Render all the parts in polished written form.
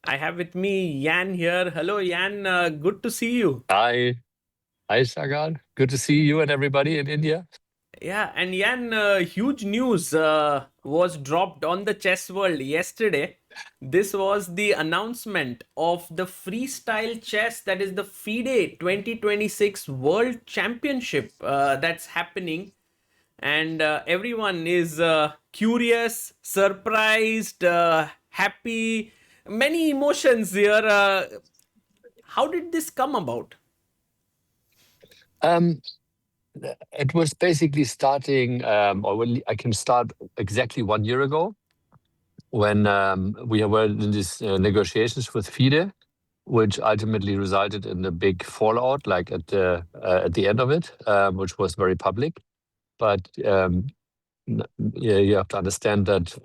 I have with me Jan here. Hello, Jan. Good to see you. Hi, hi, Sagar. Good to see you and everybody in India. Yeah, and Jan, huge news was dropped on the chess world yesterday. This was the announcement of the Freestyle Chess, that is the FIDE 2026 World Championship that's happening. And everyone is curious, surprised, happy, many emotions here. How did this come about? Um, it was basically starting, I can start exactly 1 year ago when we were in these negotiations with FIDE, which ultimately resulted in a big fallout, like at the end of it, which was very public. But yeah, you have to understand that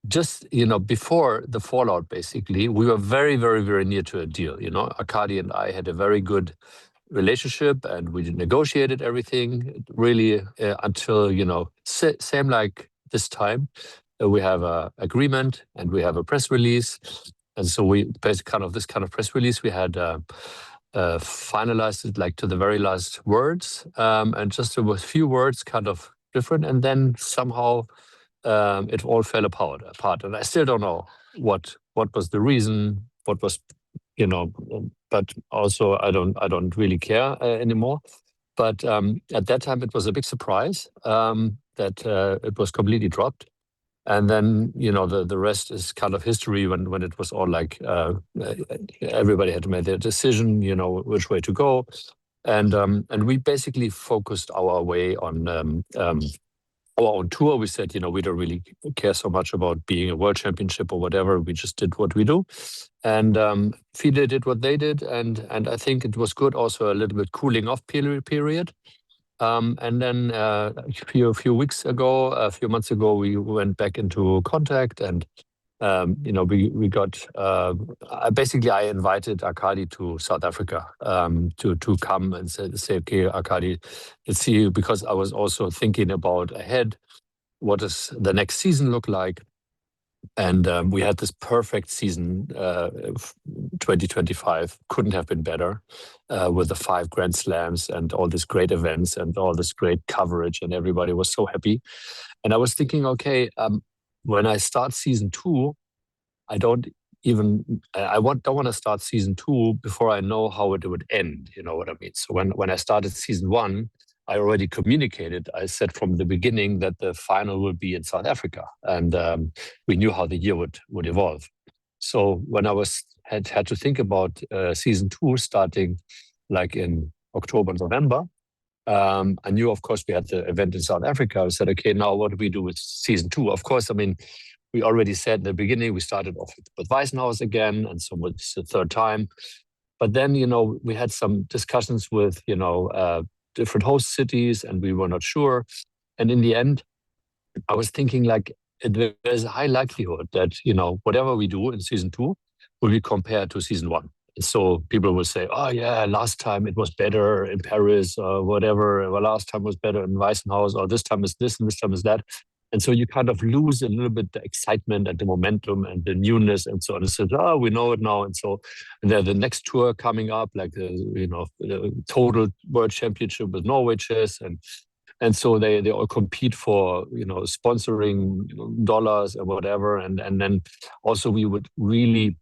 just before the fallout, basically, we were very, very, very near to a deal. Arkady and I had a very good relationship, and we negotiated everything really until same like this time. We have a agreement and we have a press release, and so we basically this kind of press release we had finalized it like to the very last words, and just there was few words kind of different, and then somehow it all fell apart. And I still don't know what was the reason, what was but also I don't really care anymore. But at that time it was a big surprise that it was completely dropped. And then the rest is kind of history when it was all like everybody had to make their decision, which way to go. And we basically focused our way on our own tour. We said, we don't really care so much about being a world championship or whatever. We just did what we do. And FIDE did what they did. And I think it was good, also a little bit cooling off period. And then a few months ago, we went back into contact, and we got. I invited Arkady to South Africa to come and say, okay, Arkady, let's see, because I was also thinking about ahead, what does the next season look like? And we had this perfect season, 2025. Couldn't have been better, with the 5 Grand Slams and all these great events and all this great coverage, and everybody was so happy. And I was thinking, okay, when I start season 2, don't want to start season 2 before I know how it would end. You know what I mean? So when I started season 1, I already communicated. I said from the beginning that the final would be in South Africa, and we knew how the year would evolve. So when I had to think about season 2 starting like in October, November, I knew, of course, we had the event in South Africa. I said, okay, now what do we do with season 2? Of course, I mean, we already said in the beginning, we started off with Weissenhaus again, and so it's the third time. But then, we had some discussions with, different host cities, and we were not sure. And in the end, I was thinking like there's a high likelihood that, whatever we do in season 2 will be compared to season 1. So people will say, oh yeah, last time it was better in Paris or whatever, or last time was better in Weissenhaus, or this time is this and this time is that. And so you kind of lose a little bit the excitement and the momentum and the newness and so on. And so, we know it now. And so then the next tour coming up, like the total world championship with Norway Chess, and so they all compete for sponsoring dollars or whatever. And then also we would really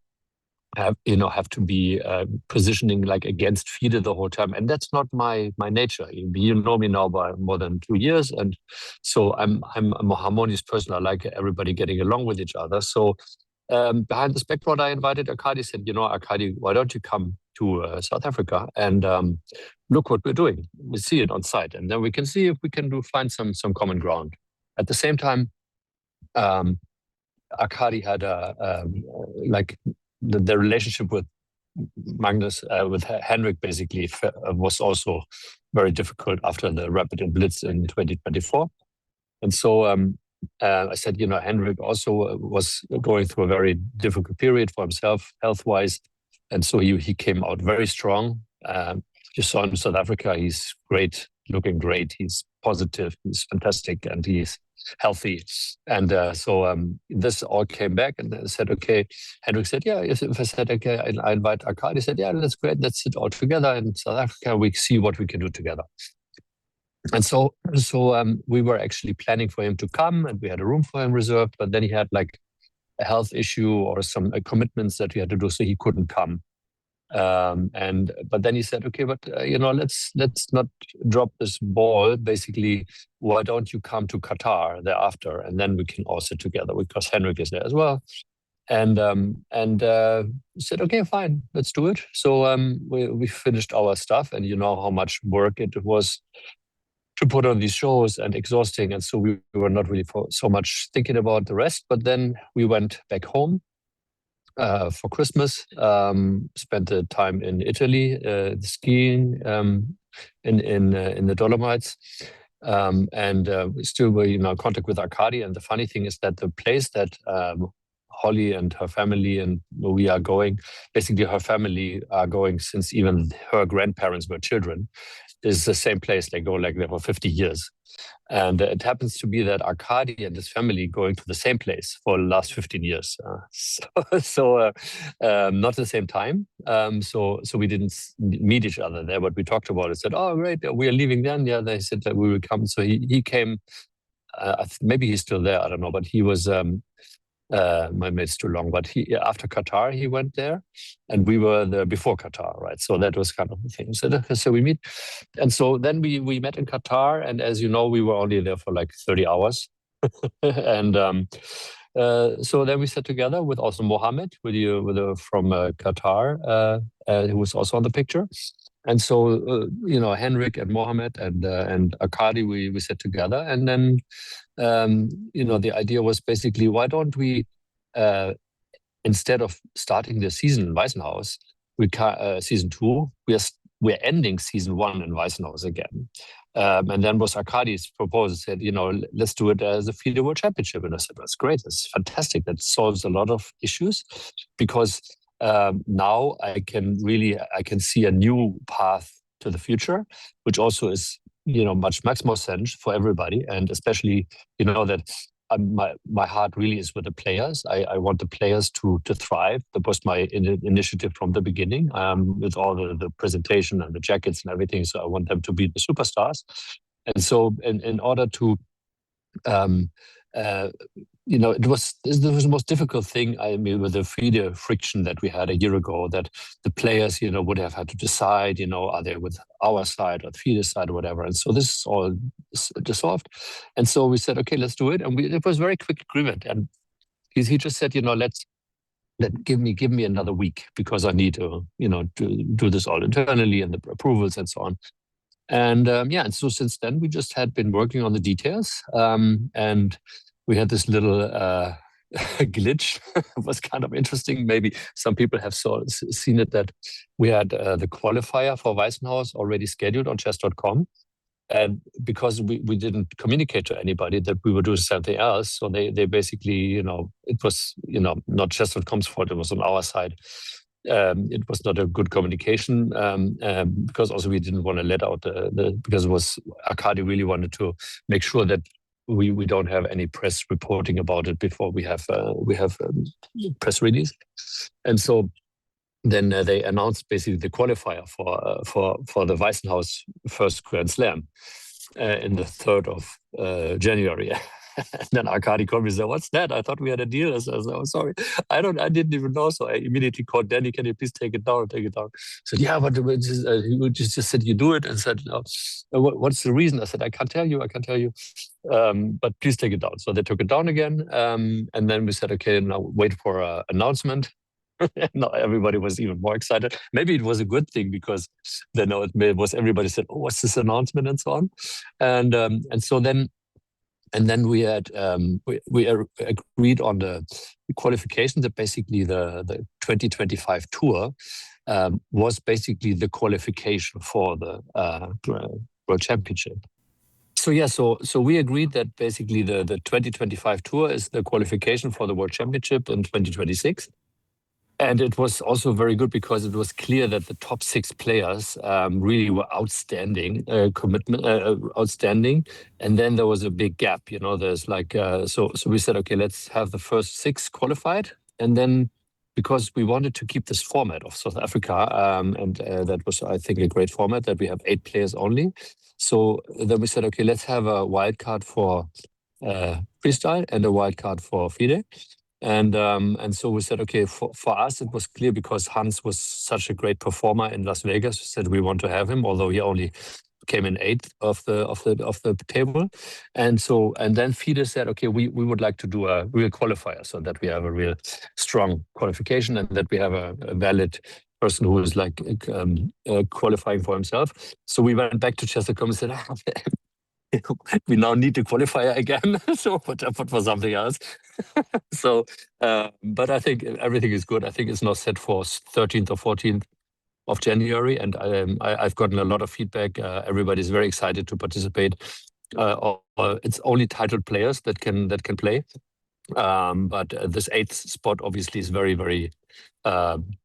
have to be positioning like against FIDE the whole time, and that's not my nature. You know me now by more than 2 years, and so I'm a harmonious person. I like everybody getting along with each other. So behind this background, I invited Arkady. Said, Arkady, why don't you come to South Africa and look what we're doing? We see it on site, and then we can see if we can find some common ground. At the same time, Arkady had like the relationship with Magnus, with Henrik, basically was also very difficult after the Rapid and Blitz in 2024. And so I said, Henrik also was going through a very difficult period for himself, health-wise. And so he came out very strong. You saw him in South Africa. He's great, looking great. He's positive, he's fantastic, and he's healthy. And so this all came back, and I said, okay. Henrik said, yeah. If I said, okay, I invite Arkady, he said, yeah, that's great. Let's sit all together in South Africa. We see what we can do together. And so we were actually planning for him to come, and we had a room for him reserved. But then he had like a health issue or some commitments that we had to do, so he couldn't come. But then he said, okay, but let's not drop this ball. Basically, why don't you come to Qatar thereafter, and then we can all sit together, because Henrik is there as well. And said, okay, fine, let's do it. So we finished our stuff, and you know how much work it was to put on these shows, and exhausting. And so we were not really so much thinking about the rest. But then we went back home for Christmas, spent the time in Italy, skiing in the Dolomites, and still were in contact with Arkady. And the funny thing is that the place that Holly and her family and we are going, basically her family are going since even her grandparents were children, is the same place. They go like there for 50 years. And it happens to be that Arkady and his family going to the same place for the last 15 years. So not the same time. So we didn't meet each other there, but we talked about it. Said, oh, great, we are leaving then. Yeah, they said that we will come. So he came, maybe he's still there, I don't know, but he was, my mate's too long, but after Qatar, he went there, and we were there before Qatar, right? So that was kind of the thing. So we meet. And so then we met in Qatar, and as you know, we were only there for like 30 hours. And so then we sat together with also Mohammed, from Qatar, who was also on the picture. And so, Henrik and Mohammed and Arkady, we sat together. And then, the idea was basically, why don't we, instead of starting the season in Weissenhaus, season 2, we're ending season 1 in Weissenhaus again. And then was Arkady's proposal, said, let's do it as a FIDE World Championship. And I said, that's great, that's fantastic. That solves a lot of issues, because now I can see a new path to the future, which also is, makes more sense for everybody. And especially, that my heart really is with the players. I want the players to thrive. That was my initiative from the beginning, with all the presentation and the jackets and everything. So I want them to be the superstars. And so in order to, it was the most difficult thing, with the FIDE friction that we had a year ago, that the players, would have had to decide, are they with our side or the FIDE side or whatever. And so this is all dissolved. And so we said, okay, let's do it. And it was very quick agreement. And he just said, give me another week, because I need to, to do this all internally and the approvals and so on. And and so since then we just had been working on the details, and we had this little glitch. It was kind of interesting. Maybe some people have seen it, that we had the qualifier for Weissenhaus already scheduled on chess.com. And because we didn't communicate to anybody that we were doing something else, so they basically, it was, not chess.com's fault, it was on our side. It was not a good communication, because also we didn't want to let out because it was, Arkady really wanted to make sure that we don't have any press reporting about it before we have press release. And so then they announced basically the qualifier for the Weissenhaus first Grand Slam in the 3rd of January. And then Arkady called me and said, what's that? I thought we had a deal. I said, oh, sorry. I didn't even know. So I immediately called Danny, can you please take it down? He said, yeah, but he just said, you do it. And said, no. What's the reason? I said, I can't tell you. But please take it down. So they took it down again. And then we said, okay, now wait for an announcement. Now everybody was even more excited. Maybe it was a good thing, because then it was, everybody said, oh, what's this announcement and so on. And so then, we had we agreed on the qualification, that basically the 2025 tour was basically the qualification for the World Championship. So we agreed that basically the 2025 tour is the qualification for the World Championship in 2026. And it was also very good because it was clear that the top 6 players really were outstanding, outstanding. And then there was a big gap. There's like so we said, okay, let's have the first 6 qualified, and then because we wanted to keep this format of South Africa, and that was, I think, a great format that we have 8 players only. So then we said, okay, let's have a wild card for freestyle and a wild card for FIDE. And so we said, okay, for us, it was clear because Hans was such a great performer in Las Vegas. We said we want to have him, although he only came in 8th of the table. And then FIDE said, okay, we would like to do a real qualifier so that we have a real strong qualification and that we have a valid person who is like qualifying for himself. So we went back to Chess.com and said, we now need to qualify again. So put for something else. So, but I think everything is good. I think it's now set for 13th or 14th of January, and I've gotten a lot of feedback. Everybody's very excited to participate. It's only titled players that can play, but this 8th spot obviously is very, very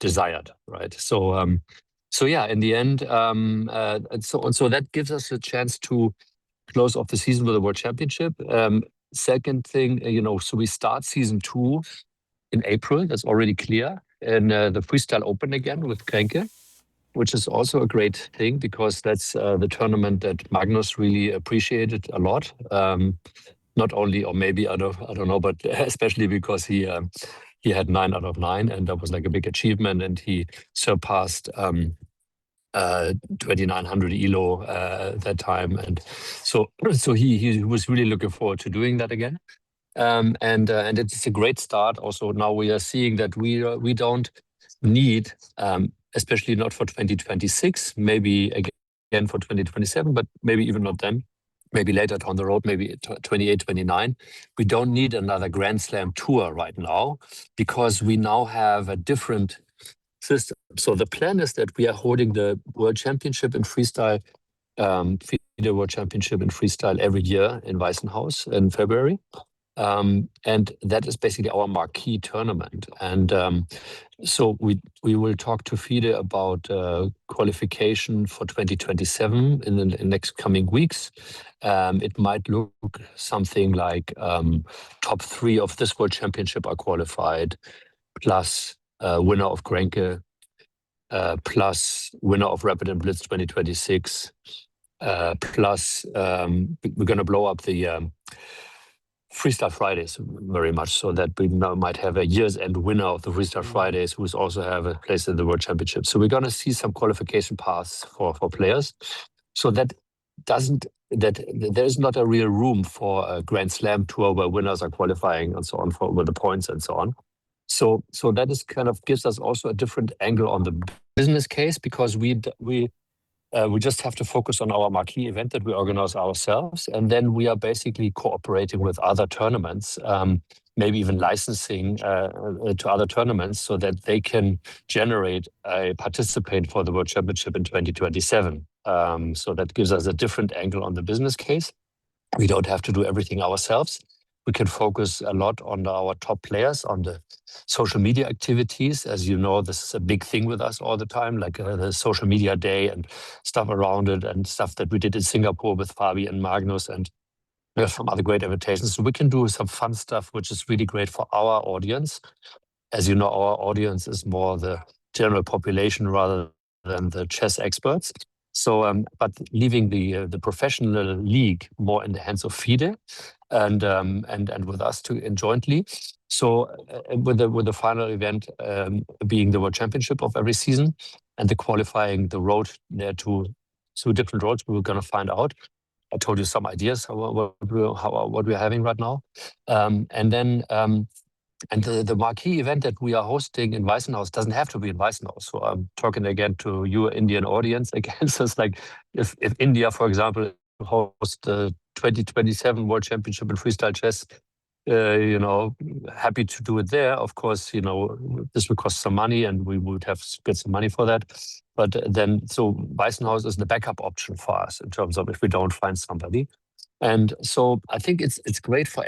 desired, right? So yeah, in the end, so that gives us a chance to close off the season with the World Championship. Second thing, so we start season 2 in April. That's already clear. And the Freestyle Open again with Kränke, which is also a great thing because that's the tournament that Magnus really appreciated a lot. Not only, or maybe I don't know, but especially because he had 9 out of 9, and that was like a big achievement, and he surpassed 2900 ELO that time, and so he was really looking forward to doing that again. And it's a great start. Also, now we are seeing that we don't need, especially not for 2026, maybe again for 2027, but maybe even not then. Maybe later down the road, maybe 28, 29. We don't need another Grand Slam tour right now because we now have a different system. So the plan is that we are holding the World Championship in Freestyle, FIDE World Championship in Freestyle every year in Weissenhaus in February. And that is basically our marquee tournament. And so we will talk to FIDE about qualification for 2027 in the next coming weeks. It might look something like top 3 of this World Championship are qualified, plus winner of Kränke, plus winner of Rapid and Blitz 2026, plus we're going to blow up the Freestyle Fridays very much, so that we now might have a year's end winner of the Freestyle Fridays who's also have a place in the World Championship. So we're going to see some qualification paths for players. So that there's not a real room for a Grand Slam tour where winners are qualifying and so on with the points and so on. So that is kind of gives us also a different angle on the business case, because we just have to focus on our marquee event that we organize ourselves, and then we are basically cooperating with other tournaments, maybe even licensing to other tournaments so that they can generate a participant for the World Championship in 2027. So that gives us a different angle on the business case. We don't have to do everything ourselves. We can focus a lot on our top players, on the social media activities. As you know, this is a big thing with us all the time, like the social media day and stuff around it, and stuff that we did in Singapore with Fabi and Magnus, and we have some other great invitations. So we can do some fun stuff, which is really great for our audience. As you know, our audience is more the general population rather than the chess experts. So, but leaving the professional league more in the hands of FIDE and with us jointly. So, with the final event being the World Championship of every season, and the qualifying the road there to different roads, we were going to find out. I told you some ideas what we're having right now, and then. And the marquee event that we are hosting in Weissenhaus doesn't have to be in Weissenhaus. So I'm talking again to your Indian audience again. So it's like if India, for example, hosts the 2027 World Championship in Freestyle Chess, happy to do it there. Of course, this will cost some money, and we would have to get some money for that. But then, so Weissenhaus is the backup option for us in terms of if we don't find somebody. And so I think it's great for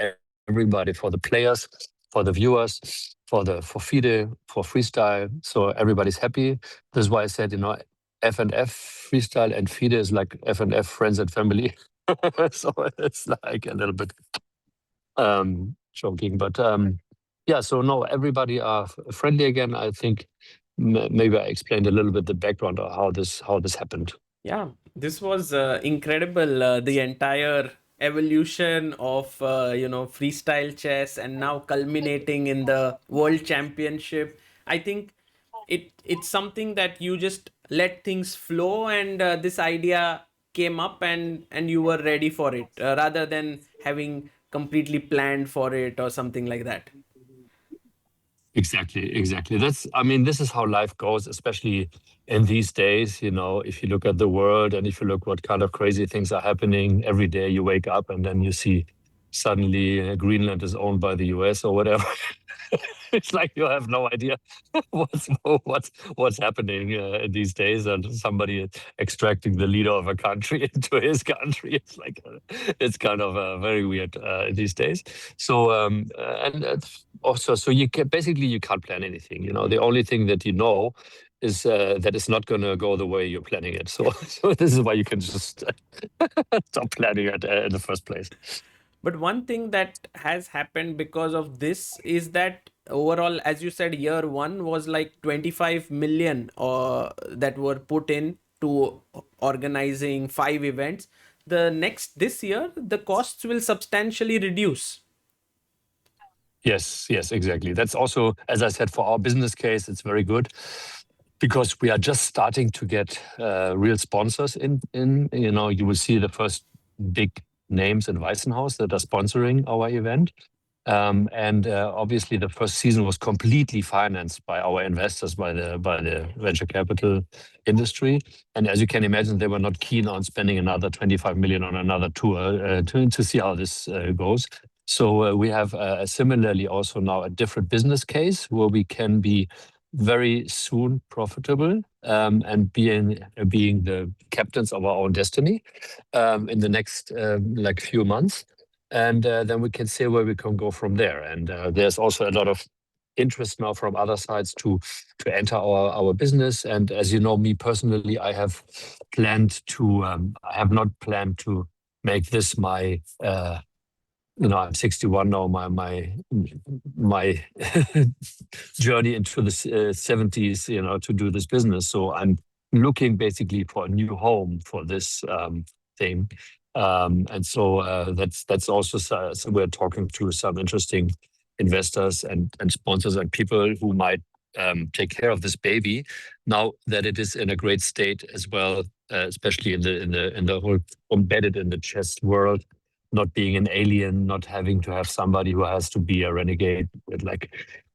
everybody, for the players, for the viewers, for FIDE, for freestyle. So everybody's happy. This is why I said, F&F freestyle and FIDE is like F&F friends and family. So it's like a little bit joking, but yeah. So no, everybody are friendly again. I think maybe I explained a little bit the background of how this happened. Yeah, this was incredible. The entire evolution of freestyle chess, and now culminating in the World Championship. I think it's something that you just let things flow, and this idea came up, and you were ready for it, rather than having completely planned for it or something like that. Exactly. I mean, this is how life goes, especially in these days. If you look at the world and if you look what kind of crazy things are happening every day, you wake up and then you see suddenly Greenland is owned by the US or whatever. It's like you have no idea what's what's happening these days, and somebody extracting the leader of a country into his country. It's kind of very weird these days. So and also, so basically you can't plan anything. The only thing that is that it's not going to go the way you're planning it. So so this is why you can just stop planning it in the first place. But one thing that has happened because of this is that overall, as you said, year one was like 25 million that were put in to organizing 5 events. This year, the costs will substantially reduce. Yes, exactly. That's also, as I said, for our business case, it's very good because we are just starting to get real sponsors in. You will see the first big names in Weissenhaus that are sponsoring our event. And obviously, the first season was completely financed by our investors, by the venture capital industry. And as you can imagine, they were not keen on spending another 25 million on another tour to see how this goes. So we have similarly also now a different business case where we can be very soon profitable, and being the captains of our own destiny in the next like few months. And then we can see where we can go from there. And there's also a lot of interest now from other sides to enter our business. And as you know, me personally, I have not planned to make this my I'm 61 now. My journey into the 70s, to do this business. So I'm looking basically for a new home for this thing. And so that's also, so we're talking to some interesting investors and sponsors and people who might take care of this baby now that it is in a great state as well, especially in the whole embedded in the chess world, not being an alien, not having to have somebody who has to be a renegade with like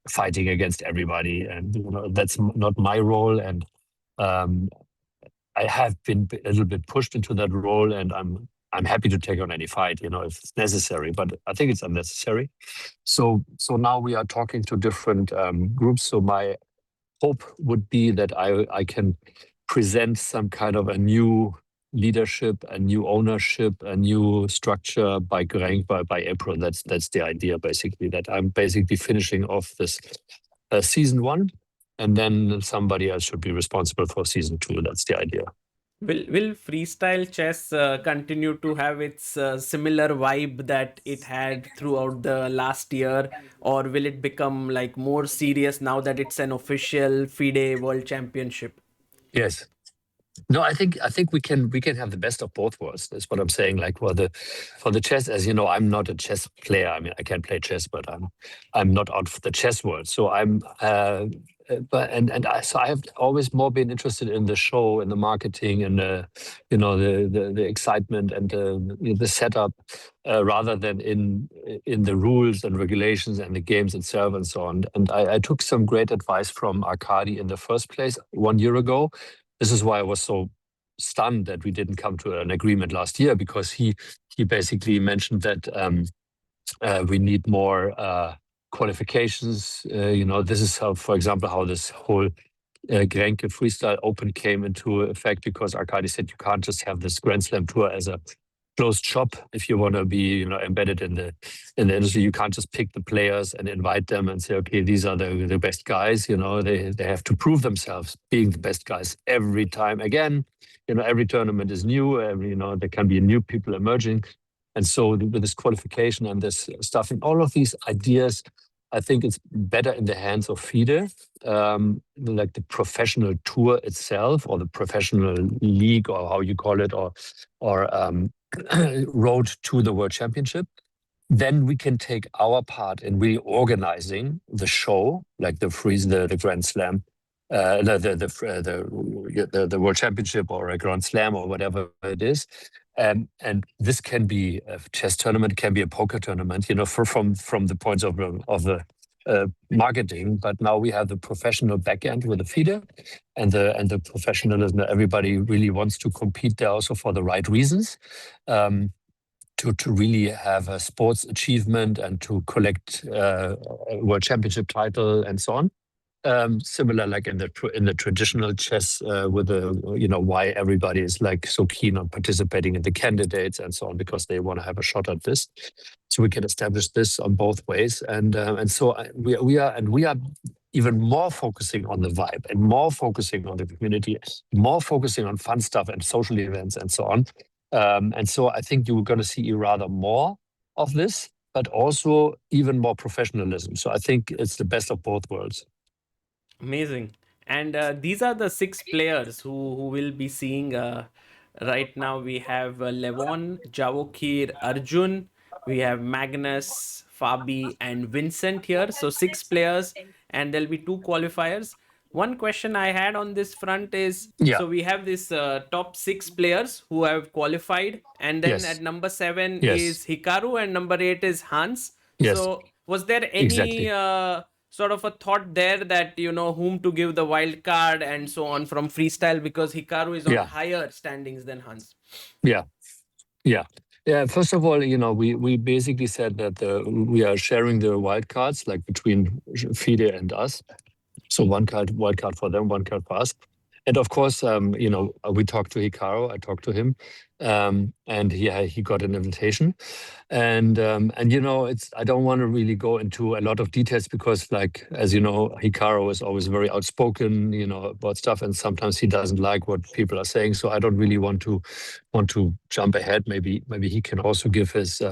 fighting against everybody, and that's not my role. And I have been a little bit pushed into that role, and I'm happy to take on any fight, if it's necessary. But I think it's unnecessary. So now we are talking to different groups. So my hope would be that I can present some kind of a new leadership, a new ownership, a new structure by April. That's the idea, basically, that I'm basically finishing off this season one, and then somebody else should be responsible for season two. That's the idea. Will freestyle chess continue to have its similar vibe that it had throughout the last year, or will it become like more serious now that it's an official FIDE World Championship? Yes. No, I think we can have the best of both worlds. That's what I'm saying. Like for the chess, as you know, I'm not a chess player. I mean, I can play chess, but I'm not out of the chess world. So so I have always more been interested in the show and the marketing and the excitement and the setup, rather than in the rules and regulations and the games itself and so on. And I took some great advice from Arkady in the first place 1 year ago. This is why I was so stunned that we didn't come to an agreement last year, because he basically mentioned that we need more qualifications. This is how, for example, how this whole Grenke Freestyle Open came into effect, because Arkady said you can't just have this Grand Slam tour as a closed shop. If you want to be, embedded in the industry, you can't just pick the players and invite them and say, okay, these are the best guys. They have to prove themselves being the best guys every time again. Every tournament is new. There can be new people emerging, and so with this qualification and this stuff and all of these ideas, I think it's better in the hands of FIDE, like the professional tour itself, or the professional league, or how you call it, or road to the World Championship. Then we can take our part in really organizing the show, like the Grand Slam, the World Championship, or a Grand Slam, or whatever it is. And this can be a chess tournament, can be a poker tournament, from the points of the marketing. But now we have the professional backend with the FIDE and the professionalism. Everybody really wants to compete there also for the right reasons. To really have a sports achievement and to collect a World Championship title and so on. Similar like in the traditional chess, with why everybody is like so keen on participating in the candidates and so on, because they want to have a shot at this. So we can establish this on both ways, and so we are even more focusing on the vibe, and more focusing on the community, more focusing on fun stuff and social events and so on. And so I think you're going to see rather more of this, but also even more professionalism. So I think it's the best of both worlds. Amazing. And these are the 6 players who will be seeing. Right now, we have Levon, Javokir, Arjun, we have Magnus, Fabi, and Vincent here. So 6 players, and there'll be 2 qualifiers. One question I had on this front is, Yeah. so we have this top 6 players who have qualified, and then Yes. at number 7 Yes. is Hikaru, and number 8 is Hans. Yes. So was there any Exactly. sort of a thought there that whom to give the wild card and so on from freestyle, because Hikaru is on higher standings than Hans? Yeah. First of all, we basically said that we are sharing the wild cards, like between FIDE and us. So wild card for them, one card for us. And of course, we talked to Hikaru. I talked to him, and he got an invitation. And I don't want to really go into a lot of details, because, like, as you know, Hikaru is always very outspoken, about stuff, and sometimes he doesn't like what people are saying. So I don't really want to jump ahead. Maybe he can also give his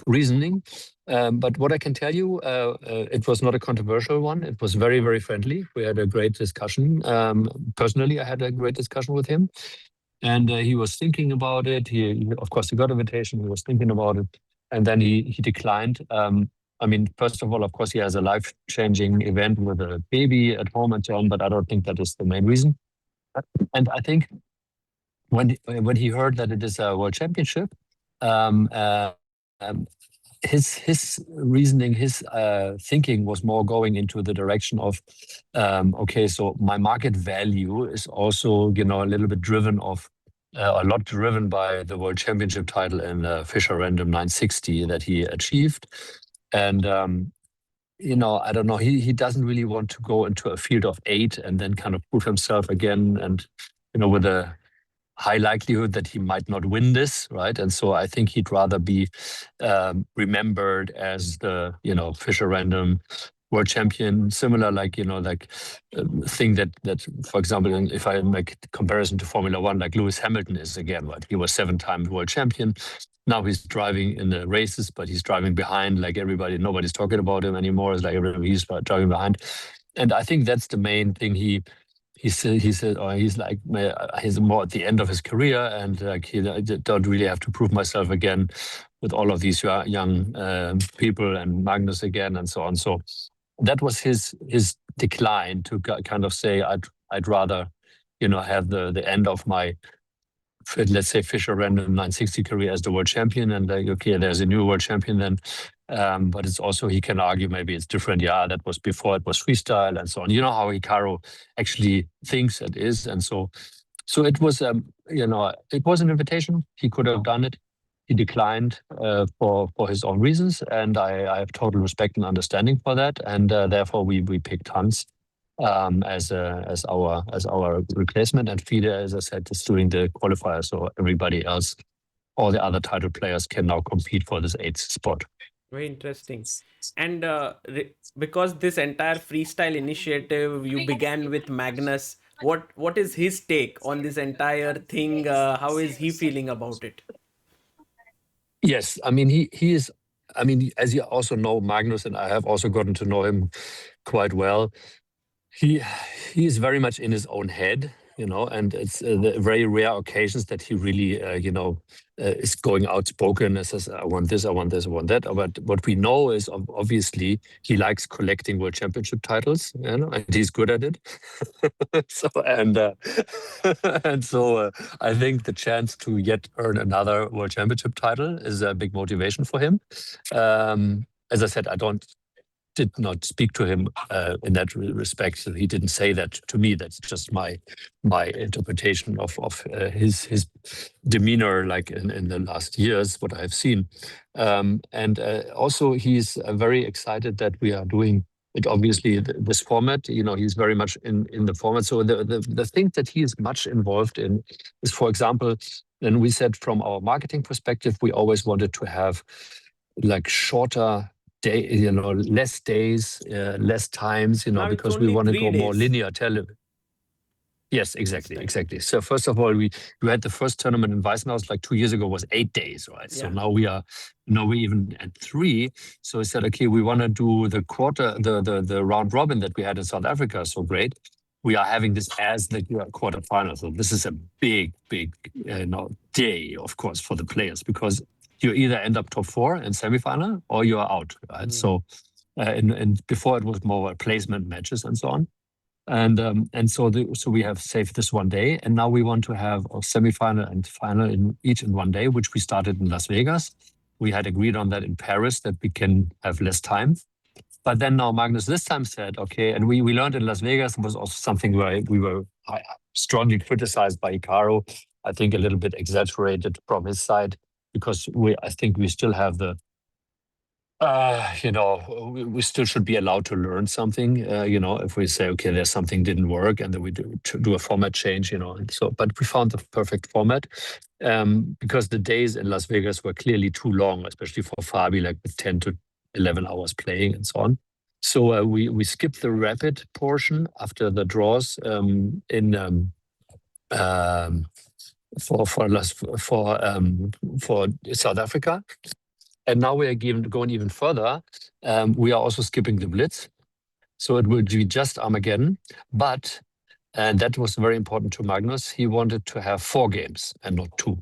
reasoning. But what I can tell you, it was not a controversial one. It was very, very friendly. We had a great discussion. Personally, I had a great discussion with him, and he was thinking about it. He of course, he got an invitation. He was thinking about it, and then he declined. First of all, of course, he has a life-changing event with a baby at home and so on, but I don't think that is the main reason. And I think when he heard that it is a World Championship, his reasoning, his thinking was more going into the direction of, okay, so my market value is also, a little bit driven a lot driven by the World Championship title in Fischer Random 960 that he achieved. And, I don't know, he doesn't really want to go into a field of 8 and then kind of prove himself again, and, with a high likelihood that he might not win this, right? And so I think he'd rather be remembered as the, Fischer Random World Champion, similar thing that, for example, if I make a comparison to Formula One, like Lewis Hamilton is again, right? He was 7-time world champion. Now he's driving in the races, but he's driving behind, like everybody. Nobody's talking about him anymore. It's like he's driving behind, and I think that's the main thing. He said, or he's more at the end of his career, and like he don't really have to prove myself again with all of these young people and Magnus again and so on. So that was his decline to kind of say, I'd rather, have the end of my, let's say, Fischer Random 960 career as the world champion, and okay, there's a new world champion then. But it's also, he can argue maybe it's different. Yeah, that was before it was freestyle and so on. You know how Hikaru actually thinks it is. And so it was, it was an invitation. He could have done it. He declined for his own reasons. And I have total respect and understanding for that. And therefore we picked Hans. as our replacement, and FIDE, as I said, is doing the qualifier. So everybody else, all the other title players, can now compete for this 8th spot. Very interesting. And because this entire freestyle initiative you began with Magnus, what is his take on this entire thing? How is he feeling about it? Yes, I mean he is. I mean, as you also know, Magnus, and I have also gotten to know him quite well. He is very much in his own head, and it's the very rare occasions that he really, is going outspoken and says, "I want this, I want this, I want that." But what we know is obviously he likes collecting world championship titles, and he's good at it. So and so I think the chance to yet earn another world championship title is a big motivation for him. As I said, I did not speak to him in that respect. So he didn't say that to me. That's just my interpretation of his demeanor, like in the last years, what I've seen. And also, he's very excited that we are doing it. Obviously, this format. He's very much in the format. So the thing that he is much involved in is, for example, and we said from our marketing perspective, we always wanted to have like shorter day, less days, less times, Now it's because we only want to 3 go more days. linear television. Yes, exactly. So first of all, we had the first tournament in Weissenhaus like 2 years ago was 8 days, right? So Yeah. now we're even at 3. So we said, okay, we want to do the the round robin that we had in South Africa. So great. We are having this as the quarterfinal. So this is a big day, of course, for the players, because you either end up top 4 in semifinal or you are out, right? So, and before it was more placement matches and so on. And so we have saved this one day, and now we want to have a semifinal and final in 1 day, which we started in Las Vegas. We had agreed on that in Paris, that we can have less time. But then now Magnus this time said, okay, and we learned in Las Vegas was also something where we were strongly criticized by Icaro. I think a little bit exaggerated from his side, because I think we still have we still should be allowed to learn something, if we say, okay, there's something didn't work, and then we do a format change, and so, but we found the perfect format, because the days in Las Vegas were clearly too long, especially for Fabi, like with 10 to 11 hours playing and so on. So we skipped the rapid portion after the draws for South Africa. And now we are going even further. We are also skipping the Blitz. So it will be just Armageddon. And that was very important to Magnus. He wanted to have 4 games and not 2.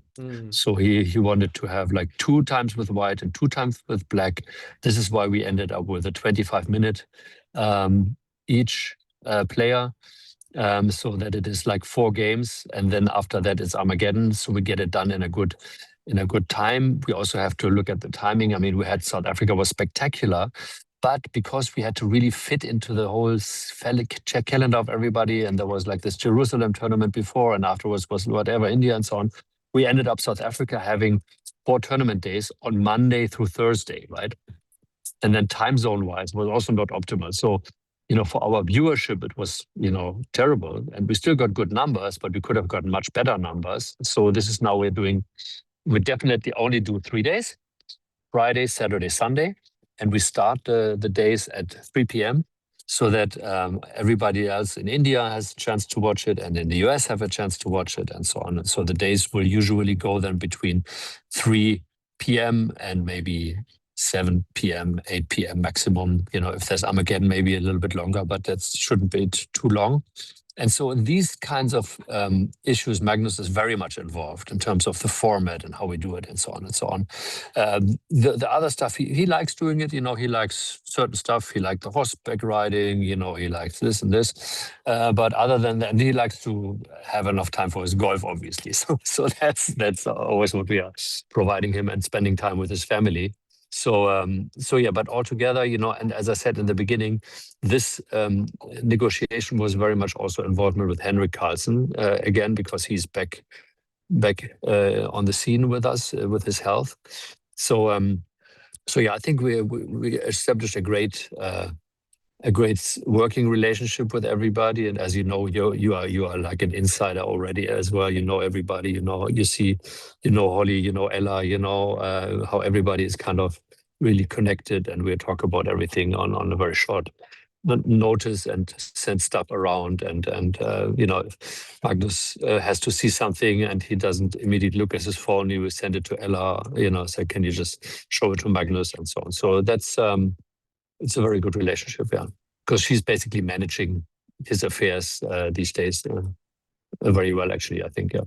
So he wanted to have like 2 times with white and 2 times with black. This is why we ended up with a 25-minute each player. So that it is like 4 games. And then after that, it's Armageddon. So we get it done in a good time. We also have to look at the timing. I mean, we had South Africa was spectacular, but because we had to really fit into the whole calendar of everybody, and there was like this Jerusalem tournament before, and afterwards was whatever, India and so on, we ended up South Africa having 4 tournament days on Monday through Thursday, right? And then time zone wise was also not optimal. So, for our viewership, it was, terrible, and we still got good numbers, but we could have gotten much better numbers. So this is now we definitely only do 3 days, Friday, Saturday, Sunday. And we start the days at 3 p.m. so that everybody else in India has a chance to watch it, and in the US have a chance to watch it, and so on. And so the days will usually go then between 3 p.m. and maybe 7 p.m., 8 p.m. maximum. If there's Armageddon, maybe a little bit longer, but that shouldn't be too long. And so in these kinds of issues, Magnus is very much involved in terms of the format and how we do it and so on and so on. The other stuff, he likes doing it. He likes certain stuff. He likes the horseback riding. He likes this and this. But other than that, he likes to have enough time for his golf, obviously. So that's always what we are providing him, and spending time with his family. So yeah, but altogether, and as I said in the beginning, this negotiation was very much also involvement with Henrik Carlsen, again, because he's back on the scene with us with his health. So yeah, I think we established a great a great working relationship with everybody. And as you know, you are like an insider already as well. You know everybody. You know Holly. You know Ella. You know how everybody is kind of really connected, and we talk about everything on a very short notice and send stuff around. And if Magnus has to see something and he doesn't immediately look at his phone, he will send it to Ella. Say, can you just show it to Magnus and so on. So that's it's a very good relationship, yeah, because she's basically managing his affairs these days very well, actually, I think, yeah.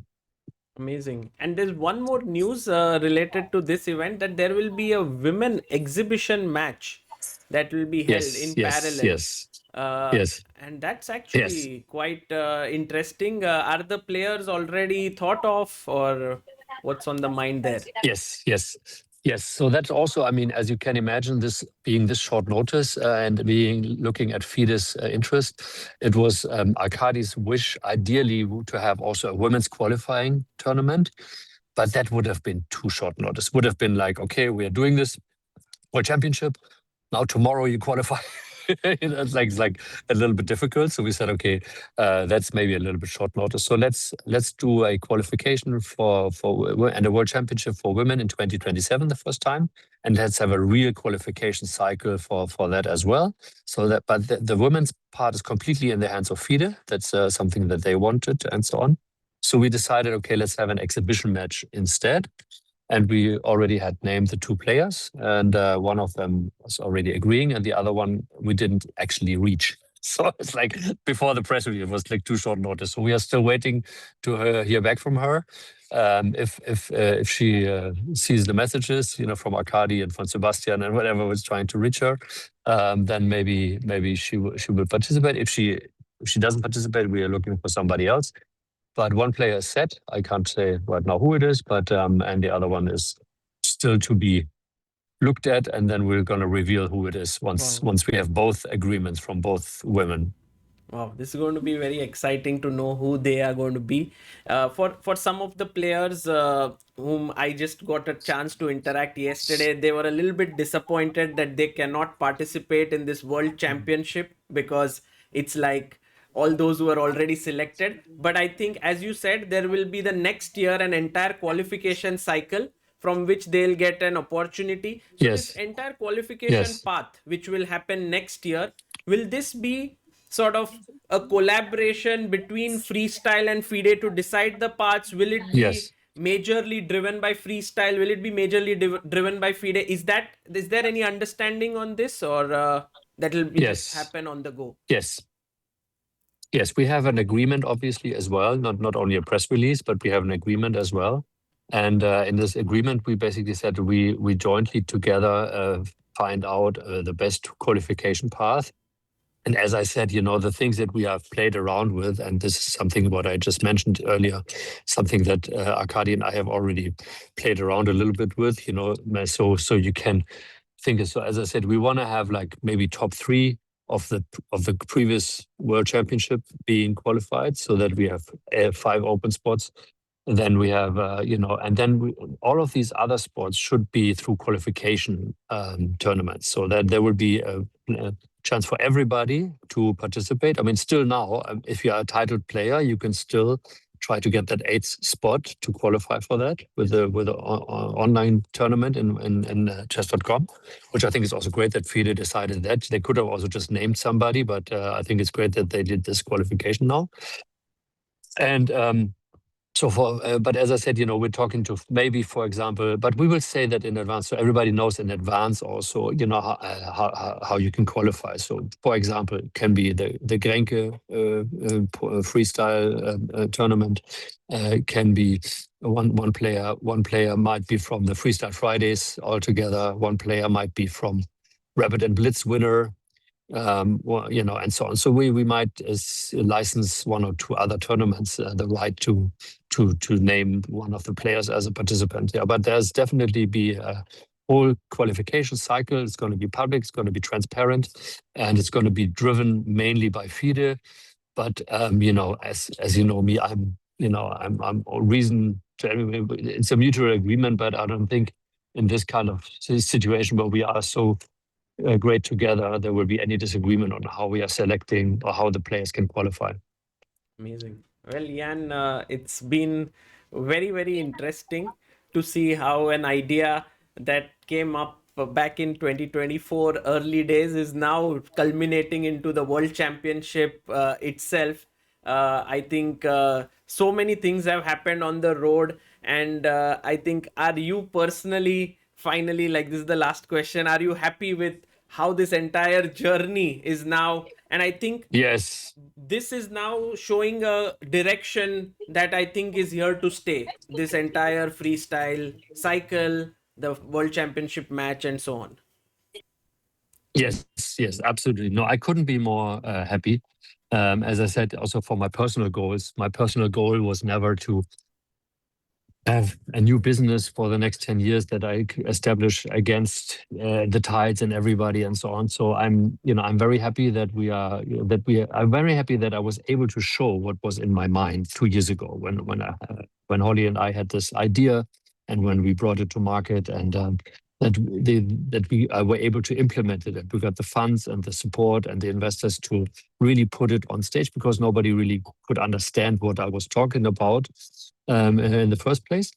Amazing. And there's one more news related to this event, that there will be a women exhibition match that will be held Yes, in yes, parallel. yes, Uh, yes, and that's yes. actually quite interesting. Are the players already thought of, or what's on the mind there? Yes, yes, yes. So that's also, I mean, as you can imagine, this being this short notice and being looking at FIDE's interest, it was Arkadi's wish, ideally, to have also a women's qualifying tournament, but that would have been too short notice. Would have been like, okay, we are doing this World Championship. Now tomorrow you qualify. It's like a little bit difficult. So we said, okay, that's maybe a little bit short notice. So let's do a qualification for and a World Championship for women in 2027 the first time, and let's have a real qualification cycle for that as well. So that, but the women's part is completely in the hands of FIDE. That's something that they wanted and so on. So we decided, okay, let's have an exhibition match instead. And we already had named the two players, and one of them was already agreeing, and the other one we didn't actually reach. So it's like before the press release, it was like too short notice. So we are still waiting to hear back from her. If she sees the messages, from Arkady and from Sebastian and whatever was trying to reach her, then maybe she will participate. If she doesn't participate, we are looking for somebody else. But one player is set. I can't say right now who it is, but and the other one is still to be looked at, and then we're going to reveal who it is once Wow. we have both agreements from both women. Wow, this is going to be very exciting to know who they are going to be. For some of the players whom I just got a chance to interact yesterday, they were a little bit disappointed that they cannot participate in this World Championship, because it's like all those who are already selected. But I think, as you said, there will be the next year an entire qualification cycle from which they'll get an opportunity. So this Yes, entire qualification yes, path, which will happen next year, will this be sort of a collaboration between freestyle and FIDE to decide the paths? Will it be yes, majorly driven by freestyle? Will it be majorly driven by FIDE? Is there any understanding on this, or that will be just yes, happen on the go? yes. Yes, we have an agreement, obviously, as well. Not only a press release, but we have an agreement as well. And in this agreement, we basically said we jointly together find out the best qualification path. And as I said, the things that we have played around with, and this is something what I just mentioned earlier, something that Arkady and I have already played around a little bit with, so you can think. So as I said, we want to have like maybe top three of the previous World Championship being qualified, so that we have 5 open spots. And then we have, and then all of these other sports should be through qualification tournaments, so that there will be a chance for everybody to participate. I mean, still now, if you are a titled player, you can still try to get that 8th spot to qualify for that with the online tournament in chess.com, which I think is also great that FIDE decided that. They could have also just named somebody, but I think it's great that they did this qualification now. And but as I said, we're talking to maybe, for example, but we will say that in advance, so everybody knows in advance also, how you can qualify. So, for example, it can be the Grenke freestyle tournament. Can be one player. One player might be from the Freestyle Fridays altogether. One player might be from Rapid and Blitz winner. And so on. So we might license 1 or 2 other tournaments the right to name one of the players as a participant. Yeah, but there's definitely be a whole qualification cycle. It's going to be public. It's going to be transparent, and it's going to be driven mainly by FIDE. But as you know me, I'm a reason to everybody. It's a mutual agreement, but I don't think in this kind of situation where we are so great together, there will be any disagreement on how we are selecting or how the players can qualify. Amazing. Well, Jan, it's been very, very interesting to see how an idea that came up back in 2024 early days is now culminating into the World Championship itself. I think so many things have happened on the road, and I think, are you personally, finally, like this is the last question, are you happy with how this entire journey is now? And I think Yes. this is now showing a direction that I think is here to stay. This entire freestyle cycle, the World Championship match, and so on. Yes, yes, absolutely. No, I couldn't be more happy. As I said, also for my personal goals, my personal goal was never to have a new business for the next 10 years that I establish against the tides and everybody and so on. So I'm very happy that I'm very happy that I was able to show what was in my mind 2 years ago when Holly and I had this idea and when we brought it to market, and that we were able to implement it. And we got the funds and the support and the investors to really put it on stage, because nobody really could understand what I was talking about in the first place.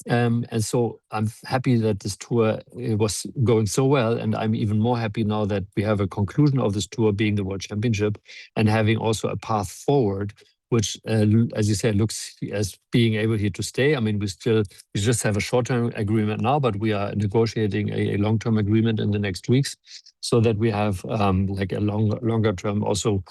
And so I'm happy that this tour was going so well, and I'm even more happy now that we have a conclusion of this tour being the World Championship, and having also a path forward, which, as you said, looks as being able here to stay. I mean, we just have a short-term agreement now, but we are negotiating a long-term agreement in the next weeks, so that we have like a longer-term also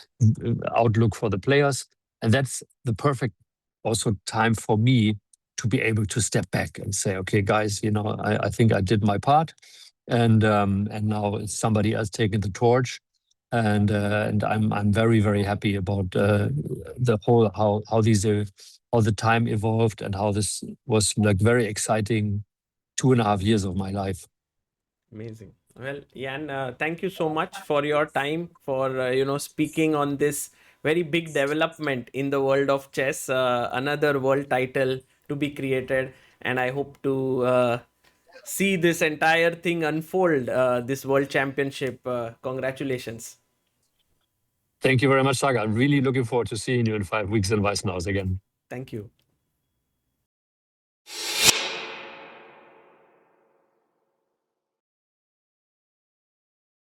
outlook for the players, and that's the perfect also time for me to be able to step back and say, okay, guys, I think I did my part, and now it's somebody else taking the torch, and I'm very, very happy about the whole how the time evolved, and how this was like very exciting 2.5 years of my life. Amazing. Well, Jan, thank you so much for your time, for speaking on this very big development in the world of chess, another world title to be created, and I hope to see this entire thing unfold. This world championship. Congratulations. Thank you very much, Saga. I'm really looking forward to seeing you in 5 weeks in Weißenhaus again. Thank you.